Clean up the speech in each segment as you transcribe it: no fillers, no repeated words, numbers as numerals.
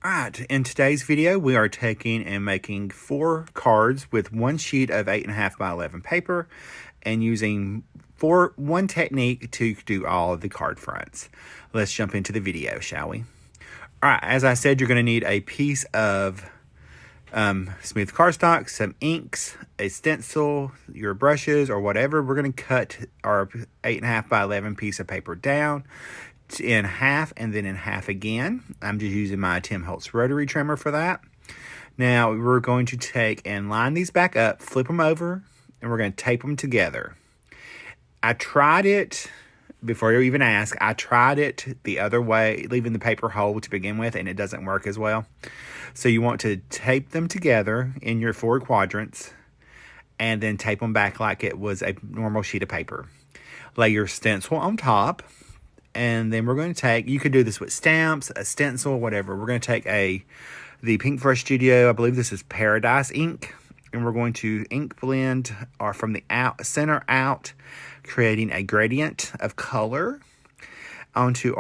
Alright, in today's video, we are taking and making 4 cards with one sheet of 8.5 by 11 paper and using one technique to do all of the card fronts. Let's jump into the video, shall we? Alright, as I said, you're going to need a piece of smooth cardstock, some inks, a stencil, your brushes, or whatever. We're going to cut our 8.5 by 11 piece of paper down in half and then in half again. I'm just using my Tim Holtz rotary trimmer for that. Now we're going to take and line these back up, flip them over, and we're going to tape them together. I tried it, before you even ask, I tried it the other way, leaving the paper whole to begin with, and it doesn't work as well. So you want to tape them together in your 4 quadrants and then tape them back like it was a normal sheet of paper. Lay your stencil on top. And then we're going to take, you could do this with stamps, a stencil, whatever. We're going to take the Pinkfresh Studio, I believe this is Paradise ink. And we're going to ink blend from the center out, creating a gradient of color onto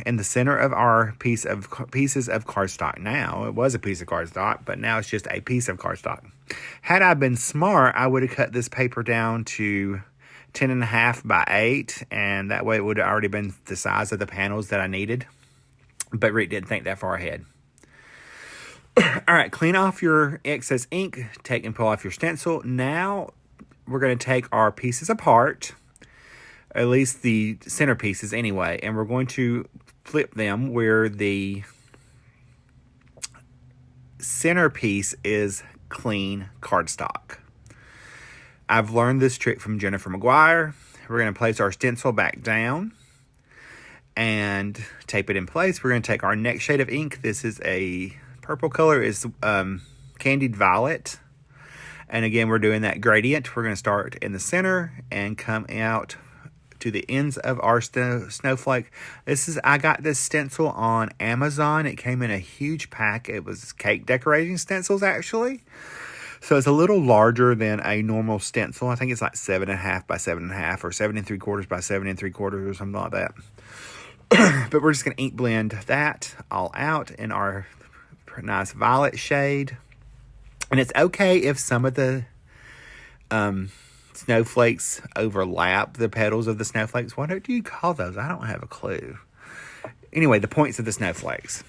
in the center of our pieces of cardstock. Now, it was a piece of cardstock, but now it's just a piece of cardstock. Had I been smart, I would have cut this paper down to 10.5 by 8, and that way it would have already been the size of the panels that I needed. But Rick didn't think that far ahead. Alright, clean off your excess ink, take and pull off your stencil. Now we're going to take our pieces apart, at least the center pieces anyway, and we're going to flip them where the center piece is clean cardstock. I've learned this trick from Jennifer McGuire. We're going to place our stencil back down and tape it in place. We're going to take our next shade of ink. This is a purple color, is Candied Violet. And again, we're doing that gradient. We're going to start in the center and come out to the ends of our snowflake. I got this stencil on Amazon. It came in a huge pack. It was cake decorating stencils, actually. So it's a little larger than a normal stencil. I think it's like 7.5 by 7.5 or 7 3/4 by 7 3/4 or something like that. But we're just going to ink blend that all out in our nice violet shade. And it's okay if some of the snowflakes overlap the petals of the snowflakes. What do you call those? I don't have a clue. Anyway, the points of the snowflakes.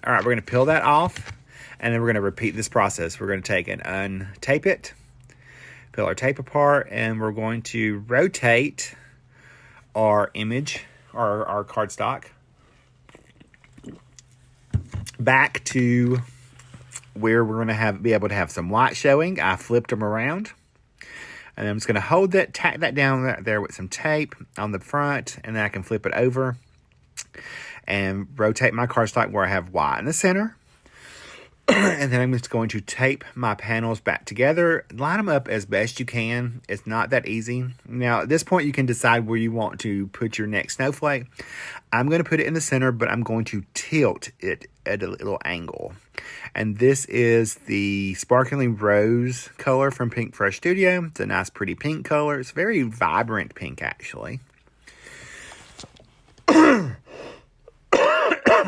All right, we're going to peel that off. And then we're going to repeat this process. We're going to take and untape it, peel our tape apart, and we're going to rotate our image, our cardstock, back to where we're going to be able to have some white showing. I flipped them around. And I'm just going to hold that, tack that down there with some tape on the front, and then I can flip it over and rotate my cardstock where I have white in the center. And then I'm just going to tape my panels back together. Line them up as best you can. It's not that easy. Now, at this point, you can decide where you want to put your next snowflake. I'm going to put it in the center, but I'm going to tilt it at a little angle. And this is the Sparkling Rose color from Pinkfresh Studio. It's a nice, pretty pink color. It's very vibrant pink, actually.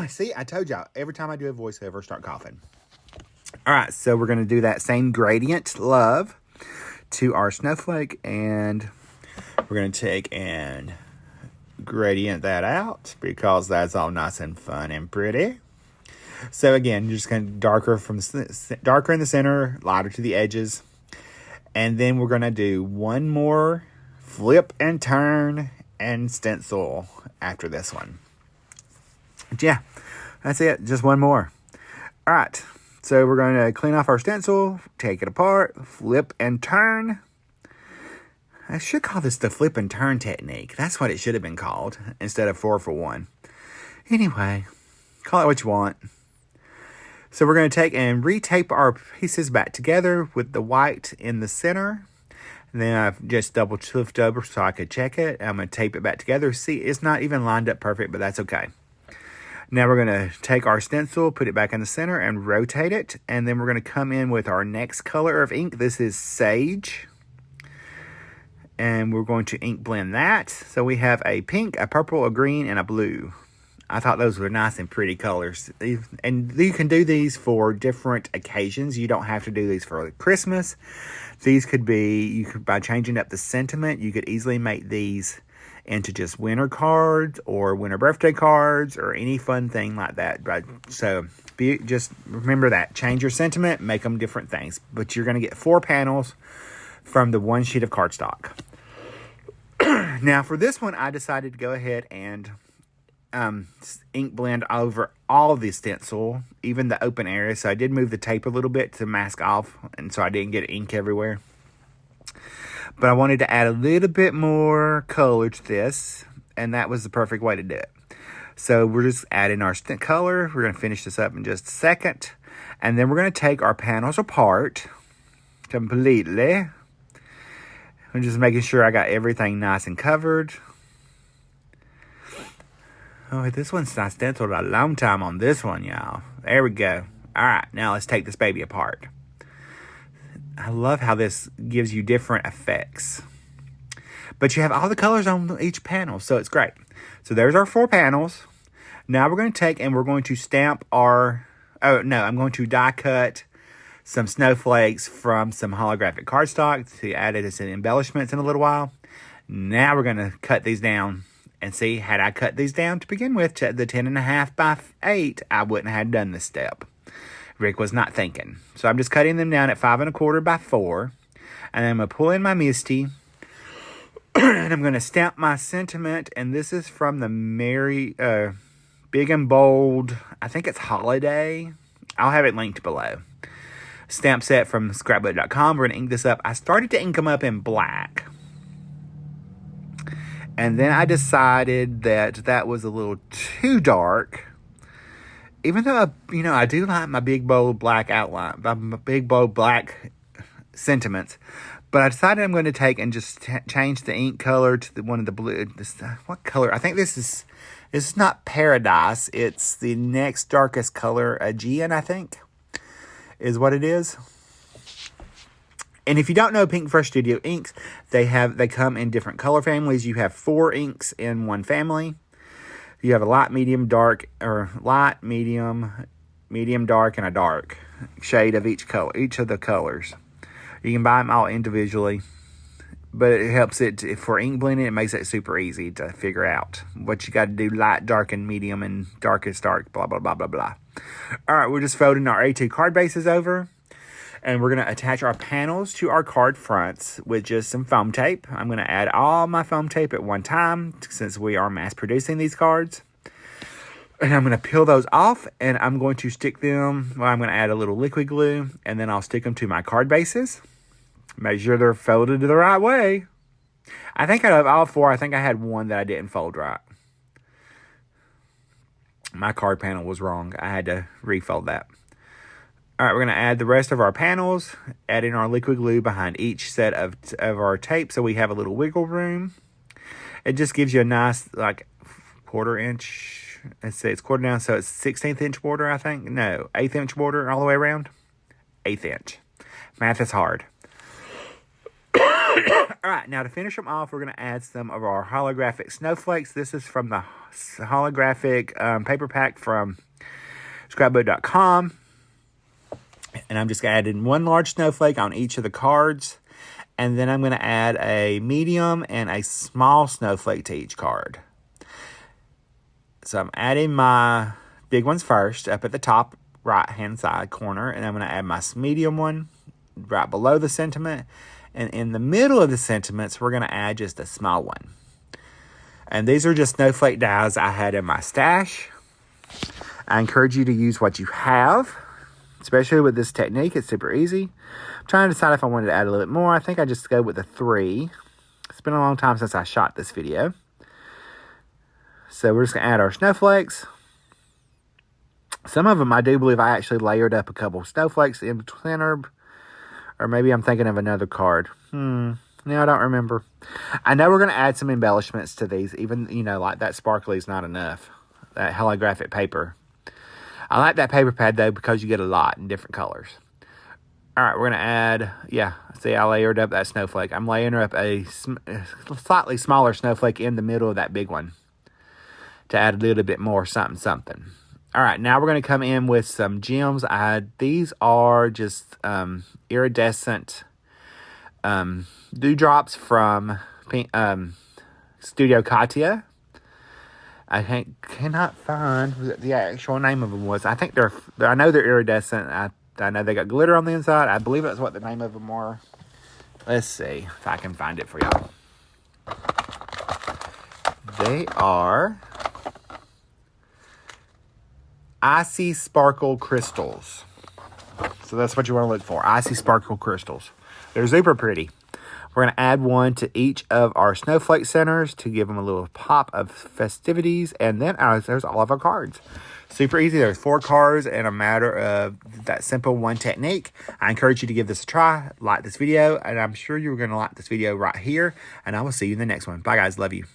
See, I told y'all, every time I do a voiceover, I start coughing. All right, so we're going to do that same gradient love to our snowflake, and we're going to take and gradient that out because that's all nice and fun and pretty. So again, you're just going to darker in the center, lighter to the edges, and then we're going to do one more flip and turn and stencil after this one. Yeah, that's it. Just one more. All right. So we're going to clean off our stencil, take it apart, flip and turn. I should call this the flip and turn technique. That's what it should have been called instead of 4 for 1. Anyway, call it what you want. So we're going to take and retape our pieces back together with the white in the center. And then I've just double flipped over so I could check it. I'm going to tape it back together. See, it's not even lined up perfect, but that's okay. Now we're going to take our stencil, put it back in the center, and rotate it. And then we're going to come in with our next color of ink. This is Sage. And we're going to ink blend that. So we have a pink, a purple, a green, and a blue. I thought those were nice and pretty colors. And you can do these for different occasions. You don't have to do these for Christmas. These could be, by changing up the sentiment, you could easily make these into just winter cards or winter birthday cards or any fun thing like that. Right? So just remember that. Change your sentiment, make them different things. But you're going to get 4 panels from the 1 sheet of cardstock. Now for this one, I decided to go ahead and ink blend over all of the stencil, even the open area. So I did move the tape a little bit to mask off, and so I didn't get ink everywhere. But I wanted to add a little bit more color to this, and that was the perfect way to do it. So we're just adding our color. We're going to finish this up in just a second. And then we're going to take our panels apart completely. I'm just making sure I got everything nice and covered. Oh, this one's not stenciled a long time on this one, y'all. There we go. All right, now let's take this baby apart. I love how this gives you different effects. But you have all the colors on each panel, so it's great. So there's our 4 panels. Now we're going to take and we're going to stamp our... Oh, no, I'm going to die cut some snowflakes from some holographic cardstock to add it as an embellishments in a little while. Now we're going to cut these down. And see, had I cut these down to begin with to the 10.5 by 8, I wouldn't have done this step. Rick was not thinking. So I'm just cutting them down at 5.25 by 4. And then I'm going to pull in my Misty. And I'm going to stamp my sentiment. And this is from the Big and Bold, I think it's Holiday. I'll have it linked below. Stamp set from scrapbook.com. We're going to ink this up. I started to ink them up in black. And then I decided that was a little too dark. Even though, I do like my big, bold black outline, my big, bold black sentiments. But I decided I'm going to take and just change the ink color to one of the blue. What color? I think this is not Paradise. It's the next darkest color, Aegean, I think, is what it is. And if you don't know Pinkfresh Studio inks, they come in different color families. You have 4 inks in one family. You have a light, medium, dark, or light, medium, dark, and a dark shade of each color, each of the colors. You can buy them all individually, but it helps it for ink blending. It makes it super easy to figure out what you got to do: light, dark, and medium, and darkest dark. Blah blah blah blah blah. All right, we're just folding our A2 card bases over. And we're going to attach our panels to our card fronts with just some foam tape. I'm going to add all my foam tape at one time since we are mass producing these cards. And I'm going to peel those off and I'm going to stick them, I'm going to add a little liquid glue and then I'll stick them to my card bases. Make sure they're folded the right way. I think out of all 4, I think I had one that I didn't fold right. My card panel was wrong. I had to refold that. All right, we're going to add the rest of our panels, adding our liquid glue behind each set of our tape so we have a little wiggle room. It just gives you a nice, 1/4 inch. Let's say it's quarter down, so it's 16th inch border, I think. No, 1/8 inch border all the way around. 1/8 inch. Math is hard. All right, now to finish them off, we're going to add some of our holographic snowflakes. This is from the holographic paper pack from scrapbook.com. And I'm just going to add in 1 large snowflake on each of the cards. And then I'm going to add a medium and a small snowflake to each card. So I'm adding my big ones first up at the top right-hand side corner. And I'm going to add my medium one right below the sentiment. And in the middle of the sentiments, we're going to add just a small one. And these are just snowflake dies I had in my stash. I encourage you to use what you have. Especially with this technique, it's super easy. I'm trying to decide if I wanted to add a little bit more. I think I just go with a 3. It's been a long time since I shot this video. So we're just going to add our snowflakes. Some of them I do believe I actually layered up a couple snowflakes in between, or maybe I'm thinking of another card. No, I don't remember. I know we're going to add some embellishments to these. Even, like that sparkly is not enough. That holographic paper. I like that paper pad, though, because you get a lot in different colors. All right, we're going to add, see, I layered up that snowflake. I'm layering up a slightly smaller snowflake in the middle of that big one. to add a little bit more something. All right, now we're going to come in with some gems. These are just iridescent dewdrops from Studio Katia. I cannot find what the actual name of them was. I think I know they're iridescent. I know they got glitter on the inside. I believe that's what the name of them were. Let's see if I can find it for y'all. They are Icy Sparkle Crystals. So that's what you want to look for. Icy Sparkle Crystals. They're super pretty. We're going to add one to each of our snowflake centers to give them a little pop of festivities. And then there's all of our cards. Super easy. There's 4 cards in a matter of that simple one technique. I encourage you to give this a try. Like this video. And I'm sure you're going to like this video right here. And I will see you in the next one. Bye, guys. Love you.